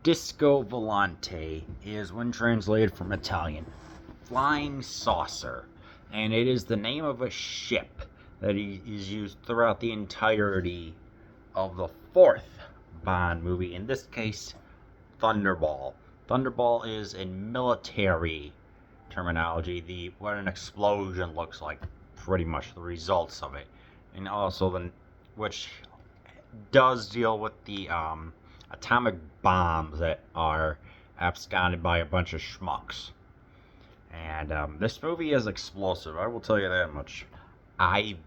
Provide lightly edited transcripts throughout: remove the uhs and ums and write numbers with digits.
Disco Volante is, when translated from Italian, flying saucer, and it is the name of a ship that is used throughout the entirety of the fourth Bond movie, in this case, Thunderball. Thunderball is in military terminology what an explosion looks like, pretty much the results of it, and also which does deal with the atomic bombs that are absconded by a bunch of schmucks. And this movie is explosive, I will tell you that much. I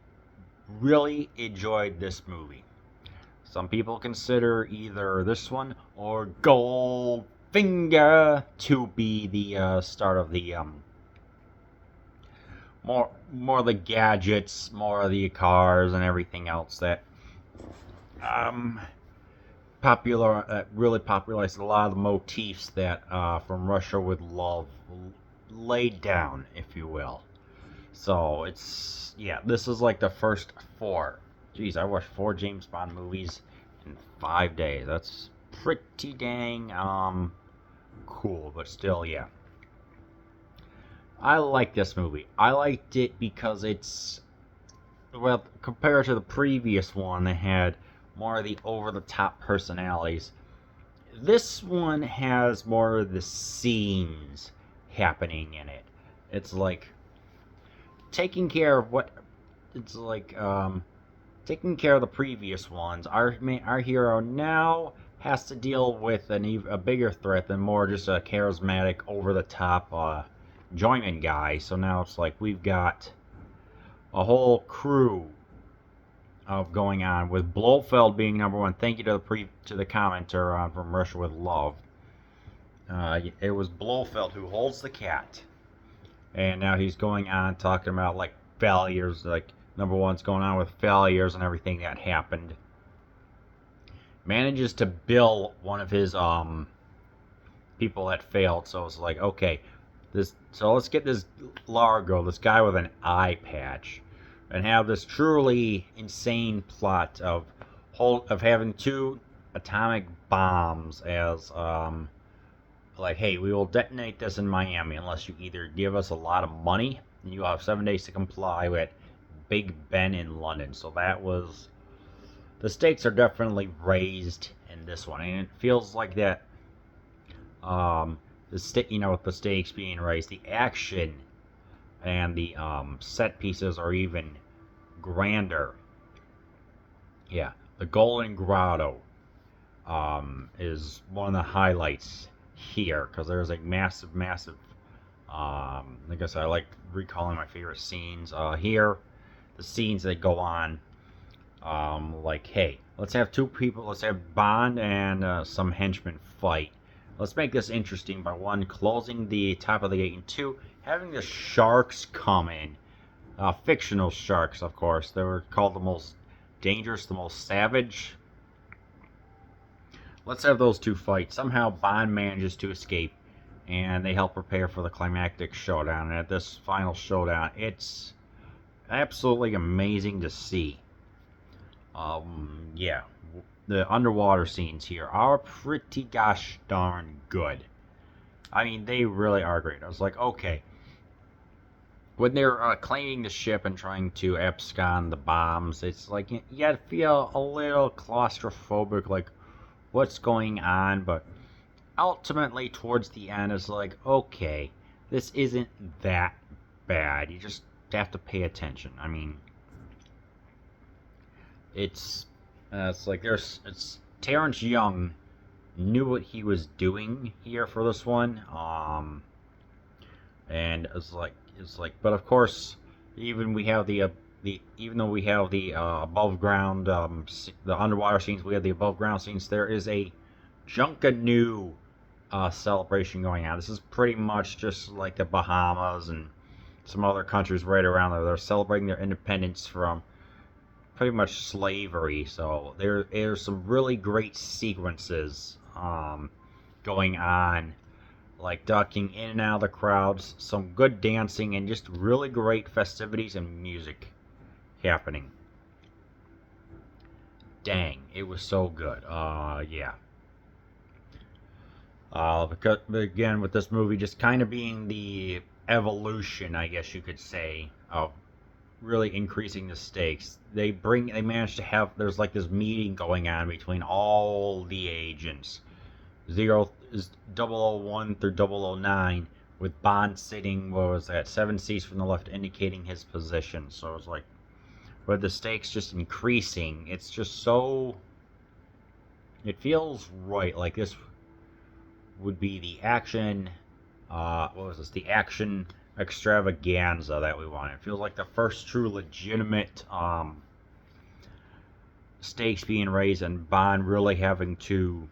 really enjoyed this movie. Some people consider either this one or Goldfinger to be the start of the more the gadgets, more of the cars and everything else that um really popularized a lot of the motifs that From Russia with Love laid down, if you will. So this is like the first four. Jeez, I watched 4 James Bond movies in 5 days. That's pretty dang cool, but still, yeah. I like this movie. I liked it because compared to the previous one that had more of the over-the-top personalities, this one has more of the scenes happening in it. It's like taking care of what it's like taking care of the previous ones. Our hero now has to deal with a bigger threat than more just a charismatic, over-the-top jointman guy. So now it's like we've got a whole crew of going on, with Blofeld being number one. Thank you to the commenter on From Russia with Love. It was Blofeld who holds the cat, and now he's going on talking about like failures, like number one's going on with failures and everything that happened. Manages to bill one of his people that failed, so it's like, okay, so let's get this Largo, this guy with an eye patch, and have this truly insane plot of having 2 atomic bombs as like, hey, we will detonate this in Miami unless you either give us a lot of money, and you have 7 days to comply with Big Ben in London. So the stakes are definitely raised in this one, and it feels like that. With the stakes being raised, the action and the set pieces are even grander. Yeah, the Golden Grotto is one of the highlights here, because there's a massive, I guess I like recalling my favorite scenes here. The scenes that go on, like, hey, let's have 2 people, let's have Bond and some henchmen fight. Let's make this interesting by 1, closing the top of the gate, and 2, having the sharks come in. Fictional sharks, of course. They were called the most dangerous, the most savage. Let's have those 2 fight. Somehow Bond manages to escape, and they help prepare for the climactic showdown. And at this final showdown, it's absolutely amazing to see. Yeah, the underwater scenes here are pretty gosh darn good. I mean, they really are great. I was like, okay. When they're claiming the ship and trying to abscond the bombs, it's like you feel a little claustrophobic, like, what's going on? But ultimately, towards the end, it's like, okay, this isn't that bad. You just have to pay attention. I mean, it's like Terrence Young knew what he was doing here for this one, and it's like, but of course, even we have even though we have the above ground, the underwater scenes, we have the above ground scenes. There is a Junkanoo celebration going on. This is pretty much just like the Bahamas and some other countries right around there. They're celebrating their independence from pretty much slavery. So there's some really great sequences going on, like ducking in and out of the crowds, some good dancing, and just really great festivities and music happening. Dang, it was so good. Yeah. Because again, with this movie just kind of being the evolution, I guess you could say, of really increasing the stakes. They manage to have, there's like this meeting going on between all the agents. Zero is 001 through 009, with Bond sitting, what was that, 7 seats from the left, indicating his position. So it's like, with the stakes just increasing, it's just so, it feels right. Like this would be the action, what was this, the action extravaganza that we want. It feels like the first true legitimate stakes being raised, and Bond really having to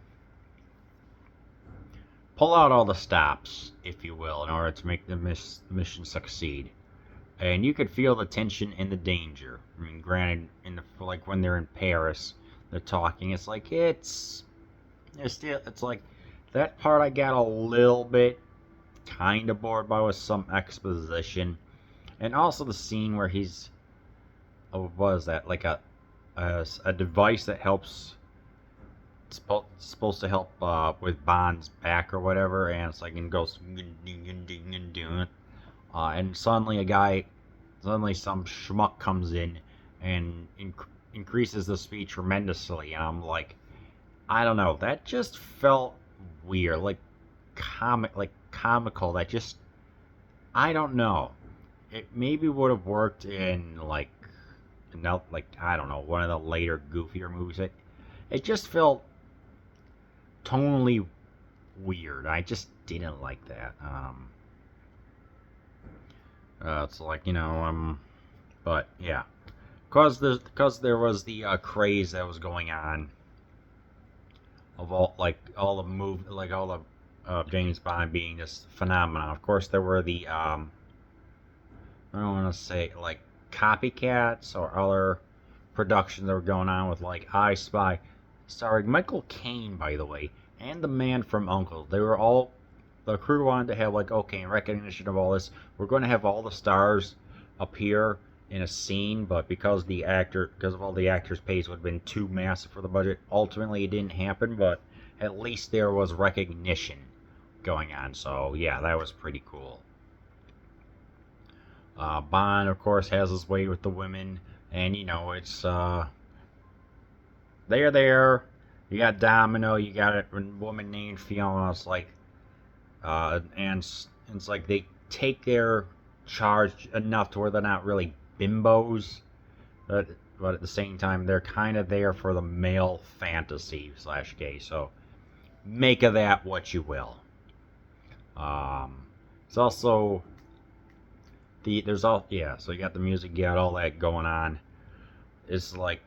pull out all the stops, if you will, in order to make the mission succeed. And you could feel the tension and the danger. I mean, granted, like when they're in Paris, they're talking. It's like it's like that part I got a little bit kind of bored by, with some exposition, and also the scene where he's, what was that, like a device that helps, supposed to help with Bond's back or whatever, and it's like, and goes and suddenly some schmuck comes in and increases the speed tremendously, and I'm like, I don't know, that just felt weird, like comical. That just, I don't know. It maybe would have worked in like I don't know, one of the later goofier movies. It just felt tonally weird. I just didn't like that. It's like, but yeah, because there was the craze that was going on of all the James Bond being this phenomenon. Of course, there were the I don't want to say like copycats or other productions that were going on, with like I Spy, starring Michael Caine, by the way, and the man from Uncle. They were all, the crew wanted to have like, okay, in recognition of all this, we're going to have all the stars appear in a scene, but because of all the actors' pays would have been too massive for the budget, ultimately it didn't happen. But at least there was recognition going on. So yeah, that was pretty cool. Bond, of course, has his way with the women, and it's they're there. You got Domino, you got a woman named Fiona. It's like, and it's like they take their charge enough to where they're not really bimbos, but at the same time they're kind of there for the male fantasy / gay. So make of that what you will. It's also so you got the music, you got all that going on. It's like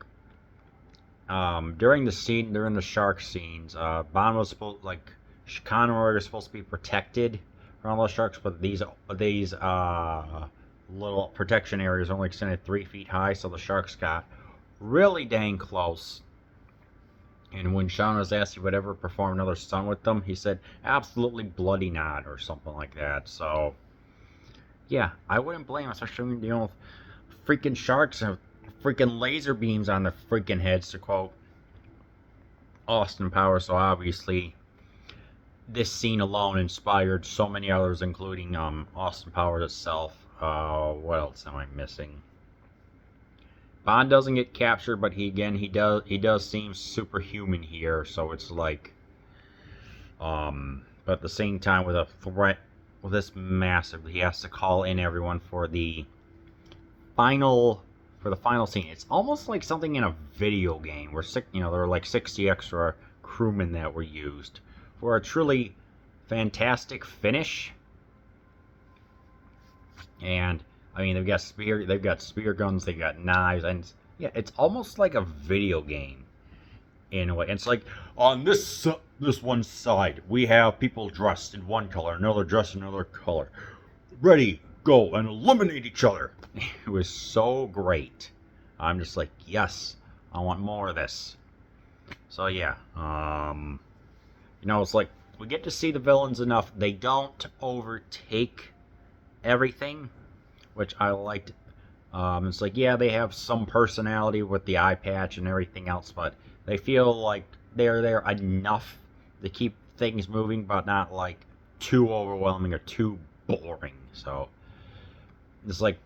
during the shark scenes, Bond was supposed, like, Conroy was supposed to be protected from all the sharks, but these little protection areas only extended 3 feet high, so the sharks got really dang close. And when Sean was asked if he would ever perform another stunt with them, he said, absolutely bloody not, or something like that. So yeah, I wouldn't blame him, especially when dealing with freaking sharks and freaking laser beams on their freaking heads, to quote Austin Powers. So obviously, this scene alone inspired so many others, including Austin Powers itself. What else am I missing? Bond doesn't get captured, but he does seem superhuman here. So it's like, but at the same time, with a threat this massive, he has to call in everyone for the final scene. It's almost like something in a video game where there were like 60 extra crewmen that were used for a truly fantastic finish. And I mean, they've got spear guns, they've got knives, and yeah, it's almost like a video game in a way. And it's like, on this one side, we have people dressed in one color, another dressed in another color. Ready, go, and eliminate each other. It was so great. I'm just like, yes, I want more of this. So yeah, it's like, we get to see the villains enough. They don't overtake everything, which I liked. It's like, yeah, they have some personality with the eye patch and everything else, but they feel like they're there enough to keep things moving, but not like too overwhelming or too boring. So it's like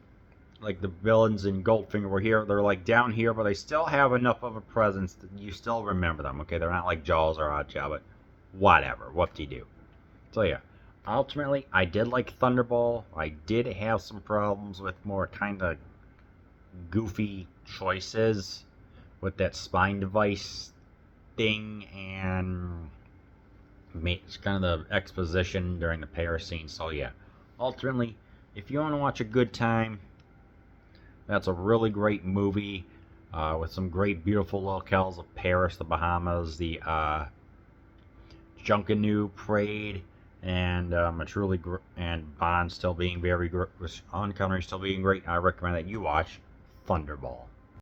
the villains in Goldfinger were here. They're like down here, but they still have enough of a presence that you still remember them. Okay, they're not like Jaws or Oddjob, but whatever. Whoop-de-doo. So yeah, ultimately, I did like Thunderball. I did have some problems with more kind of goofy choices with that spine device thing, and it's kind of the exposition during the Paris scene. So yeah, ultimately, if you want to watch a good time, that's a really great movie with some great, beautiful locales of Paris, the Bahamas, the Junkanoo Parade, and it's really and Bond still being very Sean Connery still being great. I recommend that you watch Thunderball.